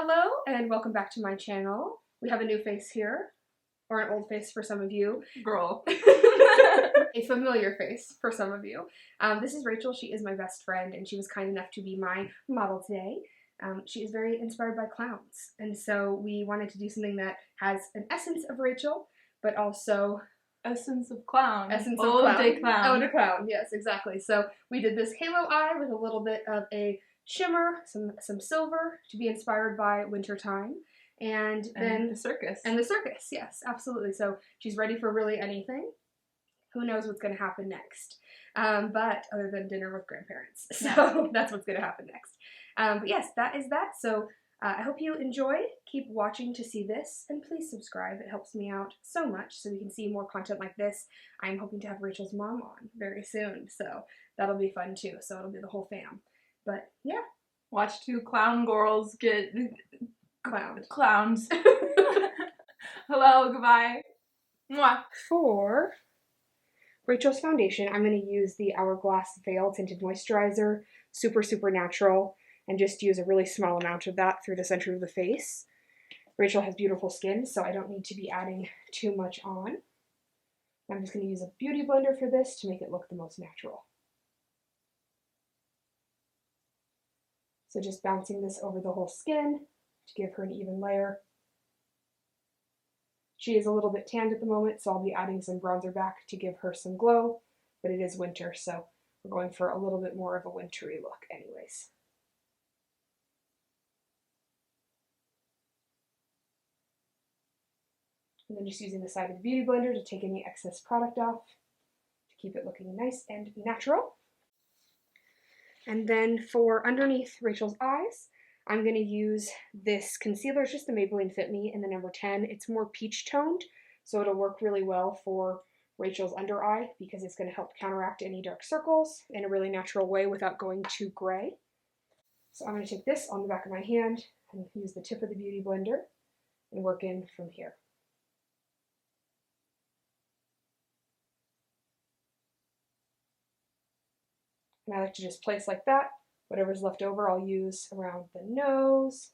Hello and welcome back to my channel. We have a new face here, or an old face for some of you. Girl. A familiar face for some of you. This is Rachel. She is my best friend and she was kind enough to be my model today. She is very inspired by clowns, and so we wanted to do something that has an essence of Rachel, but also Essence of clown. Essence of Ode clown. de clown. Ode de clown, yes, exactly. So we did this halo eye with a little bit of a shimmer, some silver to be inspired by wintertime, and then the circus. And the circus, yes, absolutely. So she's ready for really anything. Who knows what's going to happen next? But other than dinner with grandparents, so that's what's going to happen next. But yes, that is that. So I hope you enjoy. Keep watching to see this, and please subscribe. It helps me out so much so we can see more content like this. I'm hoping to have Rachel's mom on very soon, so that'll be fun too. So it'll be the whole fam. But yeah. Watch two clown girls get clowns. Hello, goodbye. Mwah. For Rachel's foundation, I'm going to use the Hourglass Veil Tinted Moisturizer, super natural, and just use a really small amount of that through the center of the face. Rachel has beautiful skin, so I don't need to be adding too much on. I'm just going to use a Beautyblender for this to make it look the most natural. So just bouncing this over the whole skin to give her an even layer. She is a little bit tanned at the moment, so I'll be adding some bronzer back to give her some glow, but it is winter, so we're going for a little bit more of a wintry look anyways. And then just using the side of the Beautyblender to take any excess product off to keep it looking nice and natural. And then for underneath Rachel's eyes, I'm going to use this concealer. It's just the Maybelline Fit Me in the number 10. It's more peach toned, so it'll work really well for Rachel's under eye because it's going to help counteract any dark circles in a really natural way without going too gray. So I'm going to take this on the back of my hand and use the tip of the Beautyblender and work in from here. And I like to just place like that. Whatever's left over I'll use around the nose,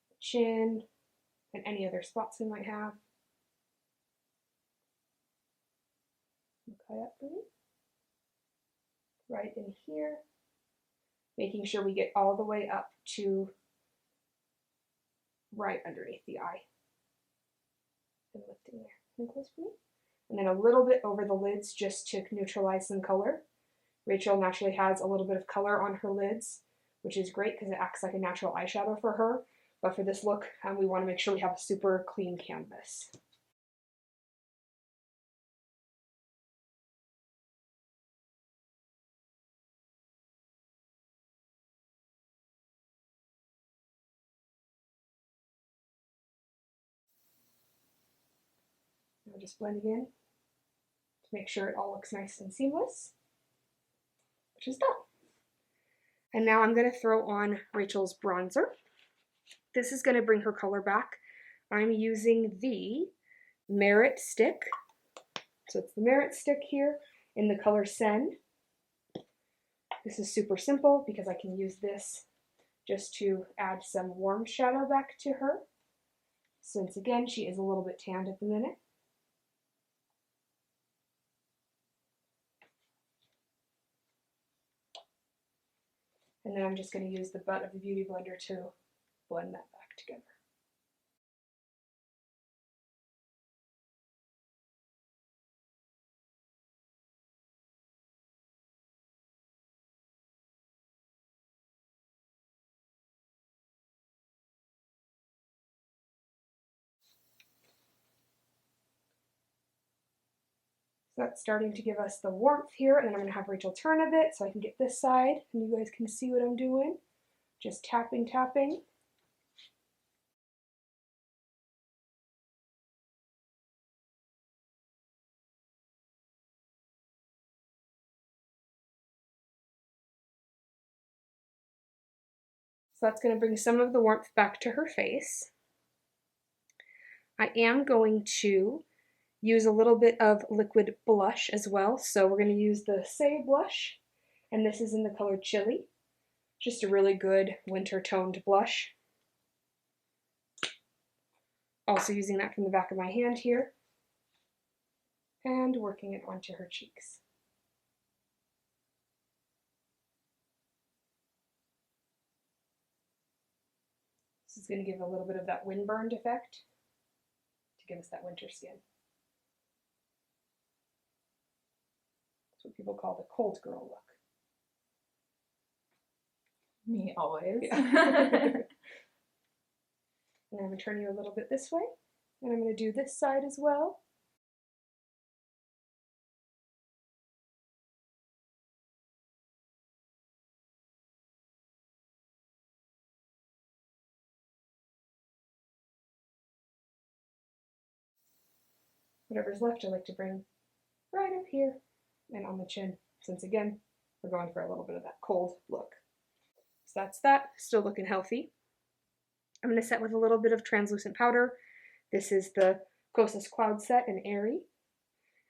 the chin, and any other spots we might have. Okay, up for me. Right in here. Making sure we get all the way up to right underneath the eye. And lifting there. And close for me. And then a little bit over the lids just to neutralize some color. Rachel naturally has a little bit of color on her lids, which is great because it acts like a natural eyeshadow for her. But for this look, we want to make sure we have a super clean canvas. Now just blending in to make sure it all looks nice and seamless. Which is done. And now I'm going to throw on Rachel's bronzer. This is going to bring her color back. I'm using the Merit Stick. So it's the Merit Stick here in the color Seine. This is super simple because I can use this just to add some warm shadow back to her. Since again, she is a little bit tanned at the minute. And then I'm just going to use the butt of the Beautyblender to blend that back together. So that's starting to give us the warmth here, and then I'm going to have Rachel turn a bit so I can get this side, and you guys can see what I'm doing. Just tapping. So that's going to bring some of the warmth back to her face. I am going to use a little bit of liquid blush as well. So we're going to use the Saie blush, and this is in the color Chili. Just a really good winter toned blush. Also using that from the back of my hand here and working it onto her cheeks. This is going to give a little bit of that windburned effect to give us that winter skin. That's what people call the cold girl look. Me always. Yeah. And I'm going to turn you a little bit this way, and I'm going to do this side as well. Whatever's left I like to bring right up here and on the chin, since again, we're going for a little bit of that cold look. So that's that, still looking healthy. I'm going to set with a little bit of translucent powder. This is the Kosas Cloud Set in Airy.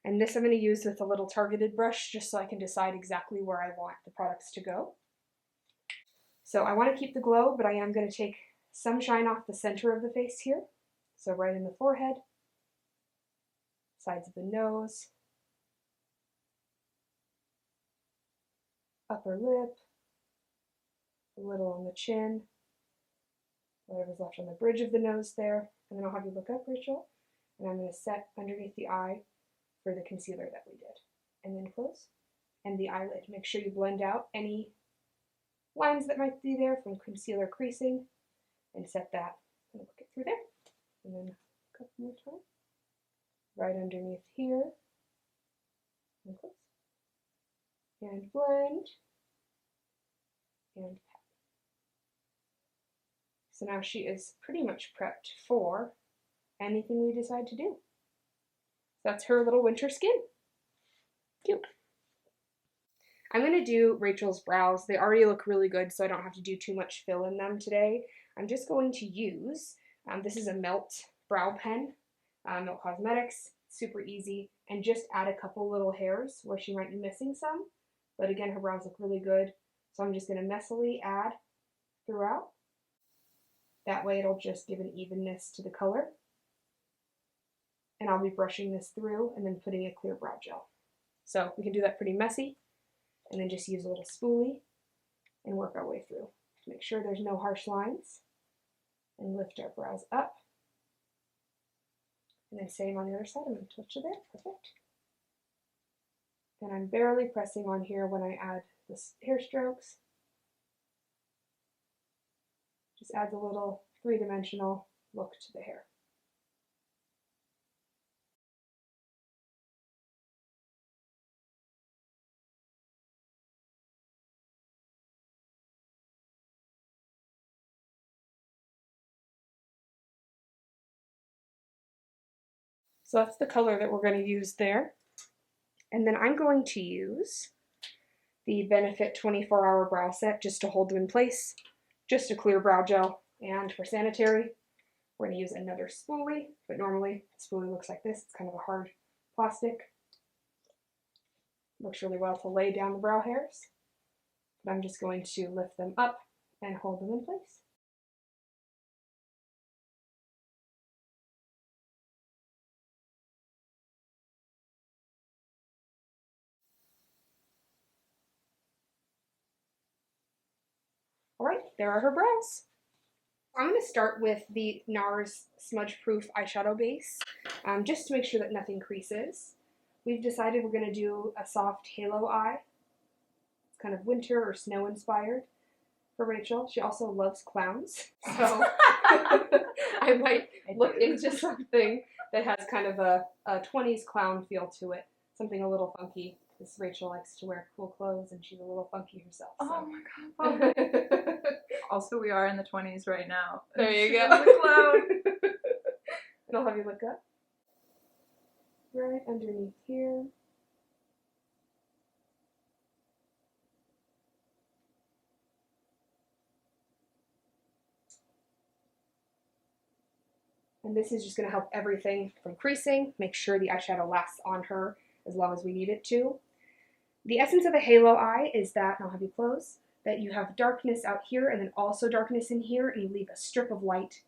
And this I'm going to use with a little targeted brush just so I can decide exactly where I want the products to go. So I want to keep the glow, but I am going to take some shine off the center of the face here. So right in the forehead, sides of the nose, upper lip, a little on the chin, whatever's left on the bridge of the nose there. And then I'll have you look up, Rachel, and I'm going to set underneath the eye for the concealer that we did. And then close. And the eyelid. Make sure you blend out any lines that might be there from concealer creasing and set that and look it through there. And then a couple more times. Right underneath here. And close. And blend. And pat. So now she is pretty much prepped for anything we decide to do. That's her little winter skin. Cute. I'm going to do Rachel's brows. They already look really good, so I don't have to do too much fill in them today. I'm just going to use, this is a Melt brow pen, Melt Cosmetics, super easy, and just add a couple little hairs where she might be missing some. But again, her brows look really good, so I'm just going to messily add throughout. That way it'll just give an evenness to the color. And I'll be brushing this through and then putting a clear brow gel. So we can do that pretty messy, and then just use a little spoolie and work our way through to make sure there's no harsh lines, and lift our brows up. And then same on the other side, I'm going to touch it there, perfect. And I'm barely pressing on here when I add the hair strokes. Just adds a little three-dimensional look to the hair. So that's the color that we're going to use there. And then I'm going to use the Benefit 24-Hour Brow Set just to hold them in place. Just a clear brow gel. And for sanitary, we're going to use another spoolie. But normally, the spoolie looks like this. It's kind of a hard plastic. Works really well to lay down the brow hairs. But I'm just going to lift them up and hold them in place. Alright, there are her brows. I'm going to start with the NARS Smudge Proof Eyeshadow Base, just to make sure that nothing creases. We've decided we're going to do a soft halo eye. It's kind of winter or snow inspired for Rachel. She also loves clowns, so I might look into something that has kind of a 20s clown feel to it. Something a little funky. Because Rachel likes to wear cool clothes and she's a little funky herself. So. Oh my god. Also, we are in the 20s right now. There you go. A clown. And I'll have you look up. Right underneath here. And this is just going to help everything from creasing, make sure the eyeshadow lasts on her as long as we need it to. The essence of a halo eye is that, and I'll have you close, that you have darkness out here and then also darkness in here, and you leave a strip of light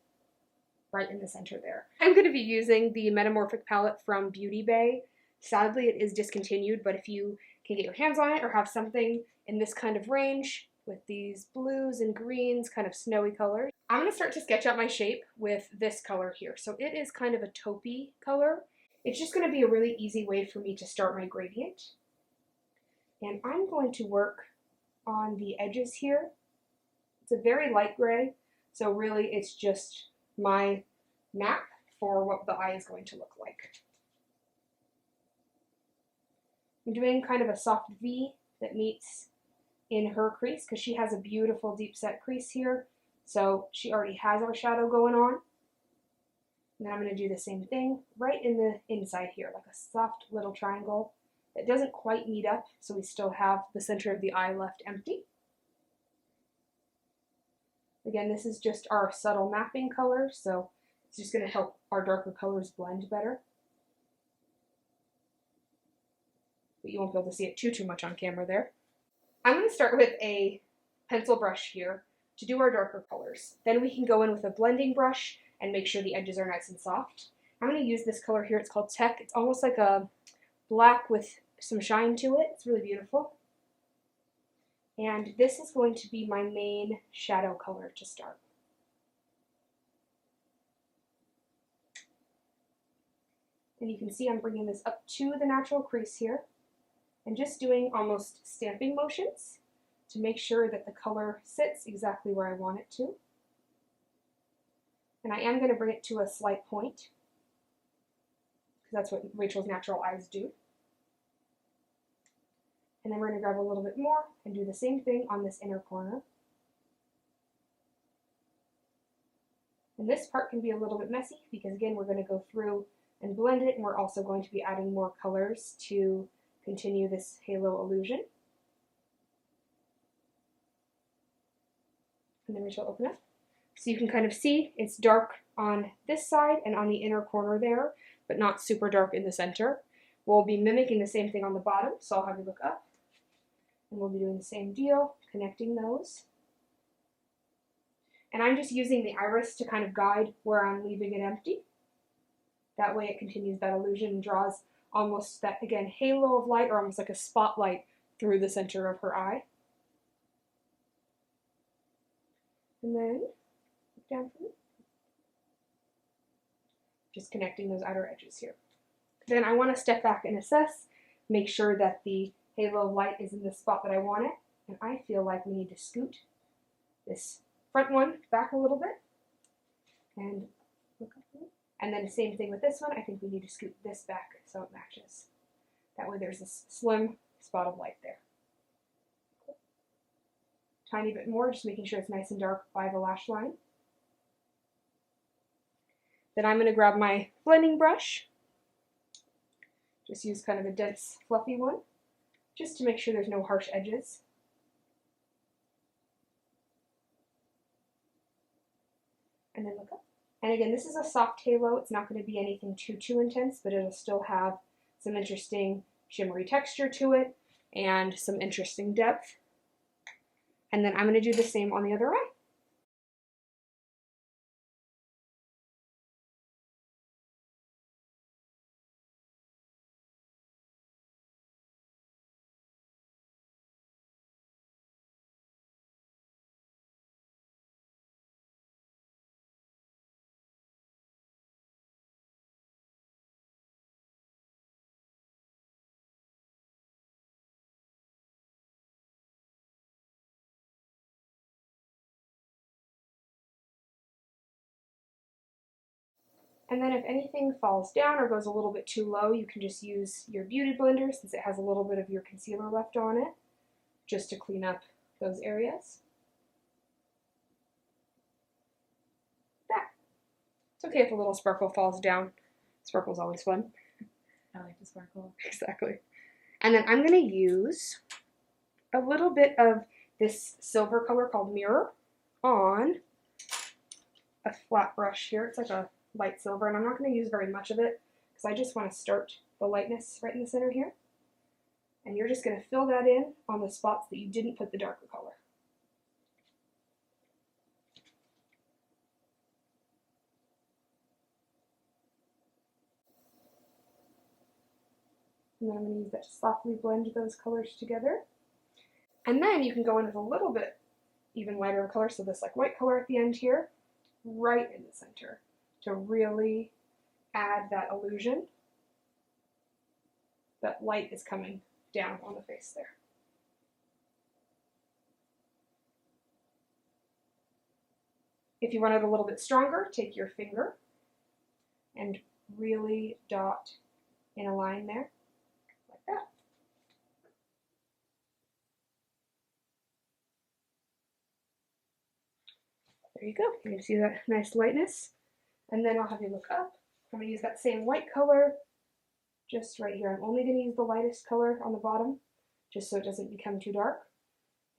right in the center there. I'm going to be using the Metamorphic palette from Beauty Bay. Sadly, it is discontinued, but if you can get your hands on it or have something in this kind of range with these blues and greens, kind of snowy colors, I'm going to start to sketch out my shape with this color here. So it is kind of a taupey color. It's just going to be a really easy way for me to start my gradient. And I'm going to work on the edges here. It's a very light gray, so really it's just my map for what the eye is going to look like. I'm doing kind of a soft V that meets in her crease because she has a beautiful deep set crease here, so she already has our shadow going on. And then I'm going to do the same thing right in the inside here, like a soft little triangle that doesn't quite meet up, so we still have the center of the eye left empty. Again, this is just our subtle mapping color, so it's just going to help our darker colors blend better. But you won't be able to see it too much on camera there. I'm going to start with a pencil brush here to do our darker colors. Then we can go in with a blending brush and make sure the edges are nice and soft. I'm going to use this color here. It's called Tech. It's almost like a black with some shine to it. It's really beautiful. And this is going to be my main shadow color to start. And you can see I'm bringing this up to the natural crease here and just doing almost stamping motions to make sure that the color sits exactly where I want it to. And I am going to bring it to a slight point because that's what Rachel's natural eyes do. And then we're going to grab a little bit more and do the same thing on this inner corner. And this part can be a little bit messy because, again, we're going to go through and blend it, and we're also going to be adding more colors to continue this halo illusion. And then Rachel, open up. So you can kind of see it's dark on this side and on the inner corner there, but not super dark in the center. We'll be mimicking the same thing on the bottom, so I'll have you look up. And we'll be doing the same deal, connecting those. And I'm just using the iris to kind of guide where I'm leaving it empty. That way it continues that illusion and draws almost that, again, halo of light, or almost like a spotlight through the center of her eye. And then look down for me. Just connecting those outer edges here. Then I want to step back and assess, make sure that the halo of light is in the spot that I want it, and I feel like we need to scoot this front one back a little bit, and look up. And then the same thing with this one. I think we need to scoot this back so it matches. That way there's this slim spot of light there. Tiny bit more, just making sure it's nice and dark by the lash line. Then I'm going to grab my blending brush. Just use kind of a dense, fluffy one, just to make sure there's no harsh edges. And then look up. And again, this is a soft halo. It's not going to be anything too intense, but it'll still have some interesting shimmery texture to it and some interesting depth. And then I'm going to do the same on the other eye. And then if anything falls down or goes a little bit too low, you can just use your Beautyblender, since it has a little bit of your concealer left on it, just to clean up those areas. That. It's okay if a little sparkle falls down. Sparkle's always fun. I like to sparkle. Exactly. And then I'm going to use a little bit of this silver color called Mirror on a flat brush here. It's like a light silver, and I'm not going to use very much of it because I just want to start the lightness right in the center here. And you're just going to fill that in on the spots that you didn't put the darker color. And then I'm going to use that to softly blend those colors together. And then you can go in with a little bit even lighter color, so this like white color at the end here, right in the center, to really add that illusion that light is coming down on the face there. If you want it a little bit stronger, take your finger and really dot in a line there, like that. There you go. You can see that nice lightness. And then I'll have you look up. I'm going to use that same white color just right here. I'm only going to use the lightest color on the bottom, just so it doesn't become too dark.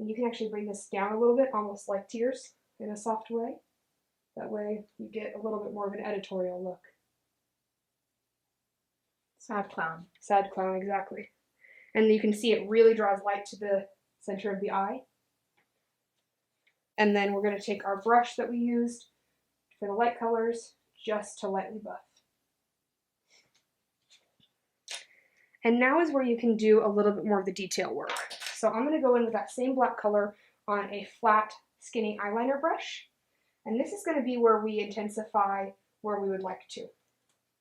And you can actually bring this down a little bit, almost like tears, in a soft way. That way you get a little bit more of an editorial look. Sad clown. Sad clown, exactly. And you can see it really draws light to the center of the eye. And then we're going to take our brush that we used for the light colors just to lightly buff. And now is where you can do a little bit more of the detail work. So I'm going to go in with that same black color on a flat, skinny eyeliner brush. And this is going to be where we intensify where we would like to.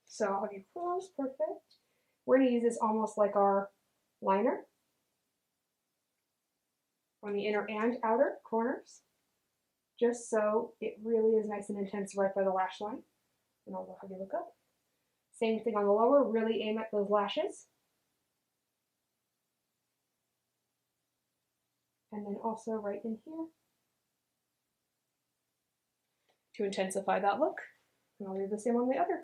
So I'll have you close, perfect. We're going to use this almost like our liner on the inner and outer corners, just so it really is nice and intense right by the lash line. And I'll have you look up. Same thing on the lower, really aim at those lashes. And then also right in here to intensify that look. And I'll do the same on the other.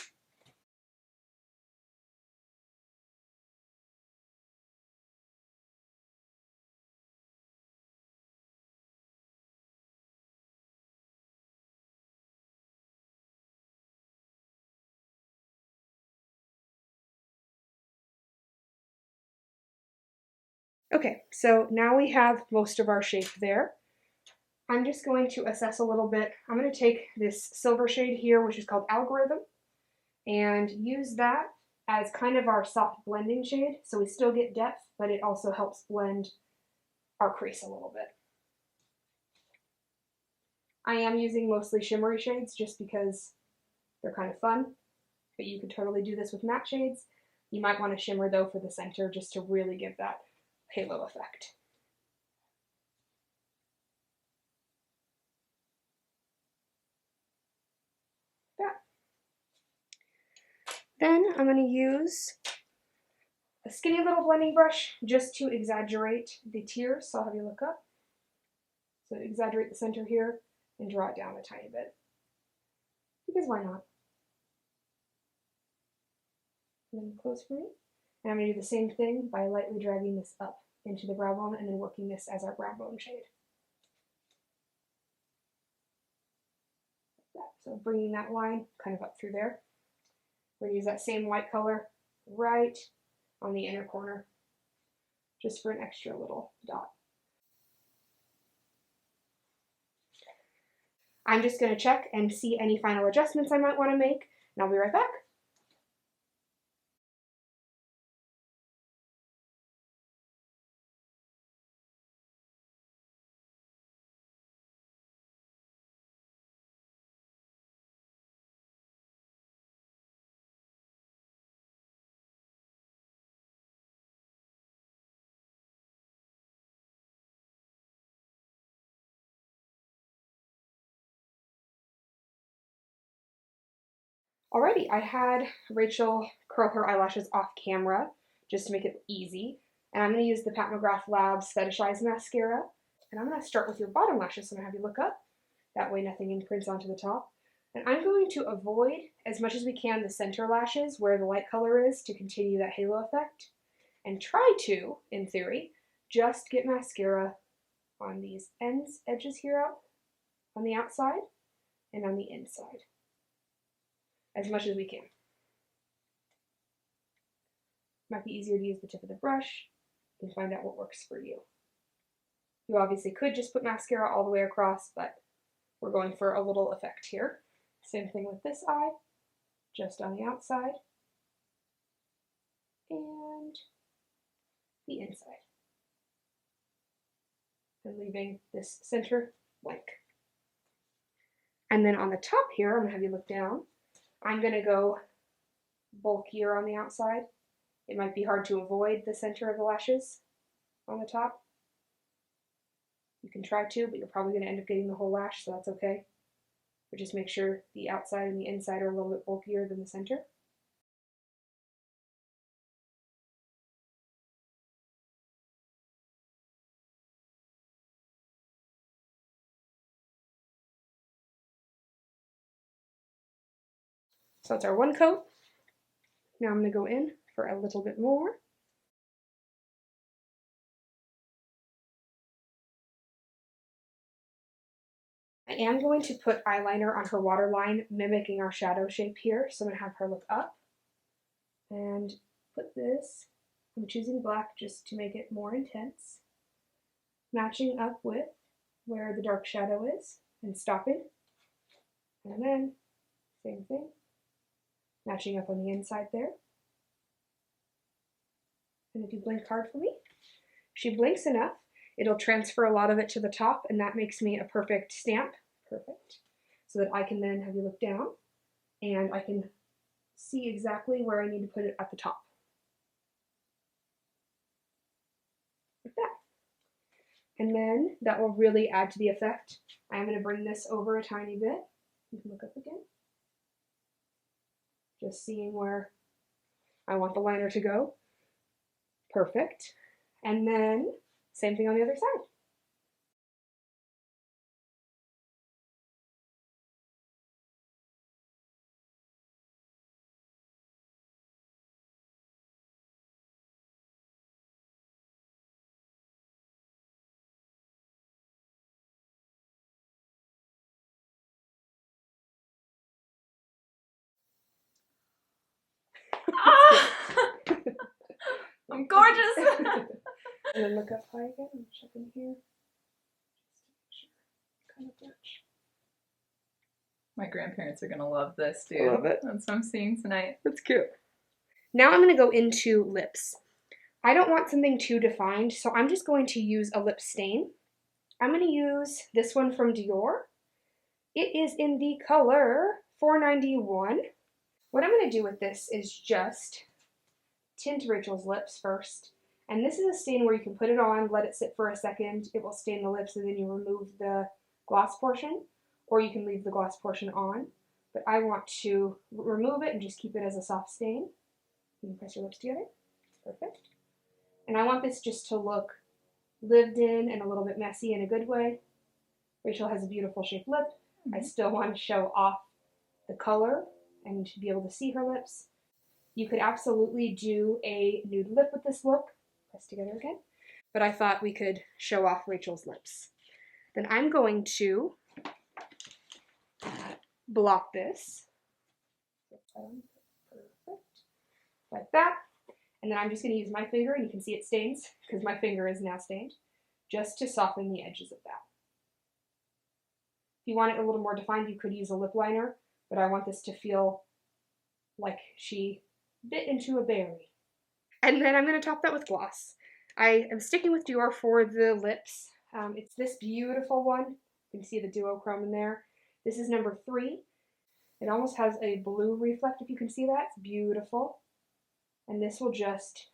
Okay, so now we have most of our shape there. I'm just going to assess a little bit. I'm going to take this silver shade here, which is called Algorithm, and use that as kind of our soft blending shade, so we still get depth, but it also helps blend our crease a little bit. I am using mostly shimmery shades just because they're kind of fun, but you could totally do this with matte shades. You might want to shimmer though for the center just to really give that halo effect. Then I'm going to use a skinny little blending brush just to exaggerate the tears, so I'll have you look up. So exaggerate the center here and draw it down a tiny bit. Because why not? And then close for me. And I'm going to do the same thing by lightly dragging this up into the brow bone and then working this as our brow bone shade. Like that. So bringing that line kind of up through there. We're going to use that same white color right on the inner corner, just for an extra little dot. I'm just going to check and see any final adjustments I might want to make, and I'll be right back. Alrighty, I had Rachel curl her eyelashes off camera just to make it easy. And I'm going to use the Pat McGrath Labs FetishEyes mascara. And I'm going to start with your bottom lashes, so I'm going to have you look up. That way nothing imprints onto the top. And I'm going to avoid, as much as we can, the center lashes where the light color is to continue that halo effect. And try to, in theory, just get mascara on these edges here out, on the outside, and on the inside. As much as we can. Might be easier to use the tip of the brush and find out what works for you. You obviously could just put mascara all the way across, but we're going for a little effect here. Same thing with this eye, just on the outside and the inside. And leaving this center blank. And then on the top here, I'm going to have you look down. I'm going to go bulkier on the outside. It might be hard to avoid the center of the lashes on the top. You can try to, but you're probably going to end up getting the whole lash, so that's okay. But just make sure the outside and the inside are a little bit bulkier than the center. So that's our one coat. Now I'm going to go in for a little bit more. I am going to put eyeliner on her waterline, mimicking our shadow shape here. So I'm going to have her look up and put this. I'm choosing black just to make it more intense, matching up with where the dark shadow is and stopping. And then same thing, matching up on the inside there. And if you blink hard for me, if she blinks enough, it'll transfer a lot of it to the top, and that makes me a perfect stamp. Perfect. So that I can then have you look down, and I can see exactly where I need to put it at the top. Like that. And then that will really add to the effect. I'm going to bring this over a tiny bit. You can look up again. Just seeing where I want the liner to go. Perfect. And then same thing on the other side. I'm gorgeous! And then look up high again and check in here. Just to make sure. Kind of match. My grandparents are going to love this, dude. I love it. That's what I'm seeing tonight. That's cute. Now I'm going to go into lips. I don't want something too defined, so I'm just going to use a lip stain. I'm going to use this one from Dior. It is in the color 491. What I'm going to do with this is just tint Rachel's lips first. And this is a stain where you can put it on, let it sit for a second, it will stain the lips, and then you remove the gloss portion, or you can leave the gloss portion on. But I want to remove it and just keep it as a soft stain. You can press your lips together. Perfect. And I want this just to look lived in and a little bit messy in a good way. Rachel has a beautiful shaped lip. I still want to show off the color and to be able to see her lips. You could absolutely do a nude lip with this look. Press together again. But I thought we could show off Rachel's lips. Then I'm going to block this. Perfect. Like that. And then I'm just going to use my finger, and you can see it stains because my finger is now stained, just to soften the edges of that. If you want it a little more defined, you could use a lip liner, but I want this to feel like she bit into a berry. And then I'm going to top that with gloss. I am sticking with Dior for the lips. It's this beautiful one. You can see the duochrome in there. This is number 3. It almost has a blue reflect, if you can see that. It's beautiful. And this will just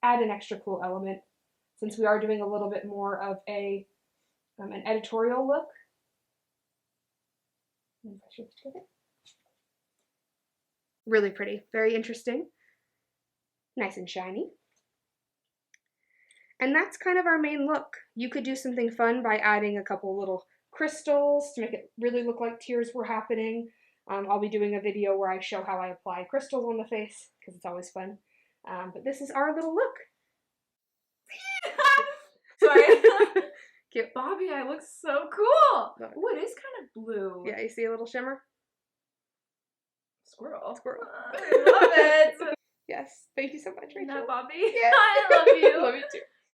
add an extra cool element, since we are doing a little bit more of an editorial look. Really pretty, very interesting, nice and shiny. And that's kind of our main look. You could do something fun by adding a couple little crystals to make it really look like tears were happening. I'll be doing a video where I show how I apply crystals on the face, because it's always fun. But this is our little look. Sorry. Get Bobby, I look so cool. Ooh, it is kind of blue. Yeah, you see a little shimmer? Squirrel. Squirrel. I love it. Yes, thank you so much, Rachel. Isn't that Bobby? Yes. I love you. Love you too.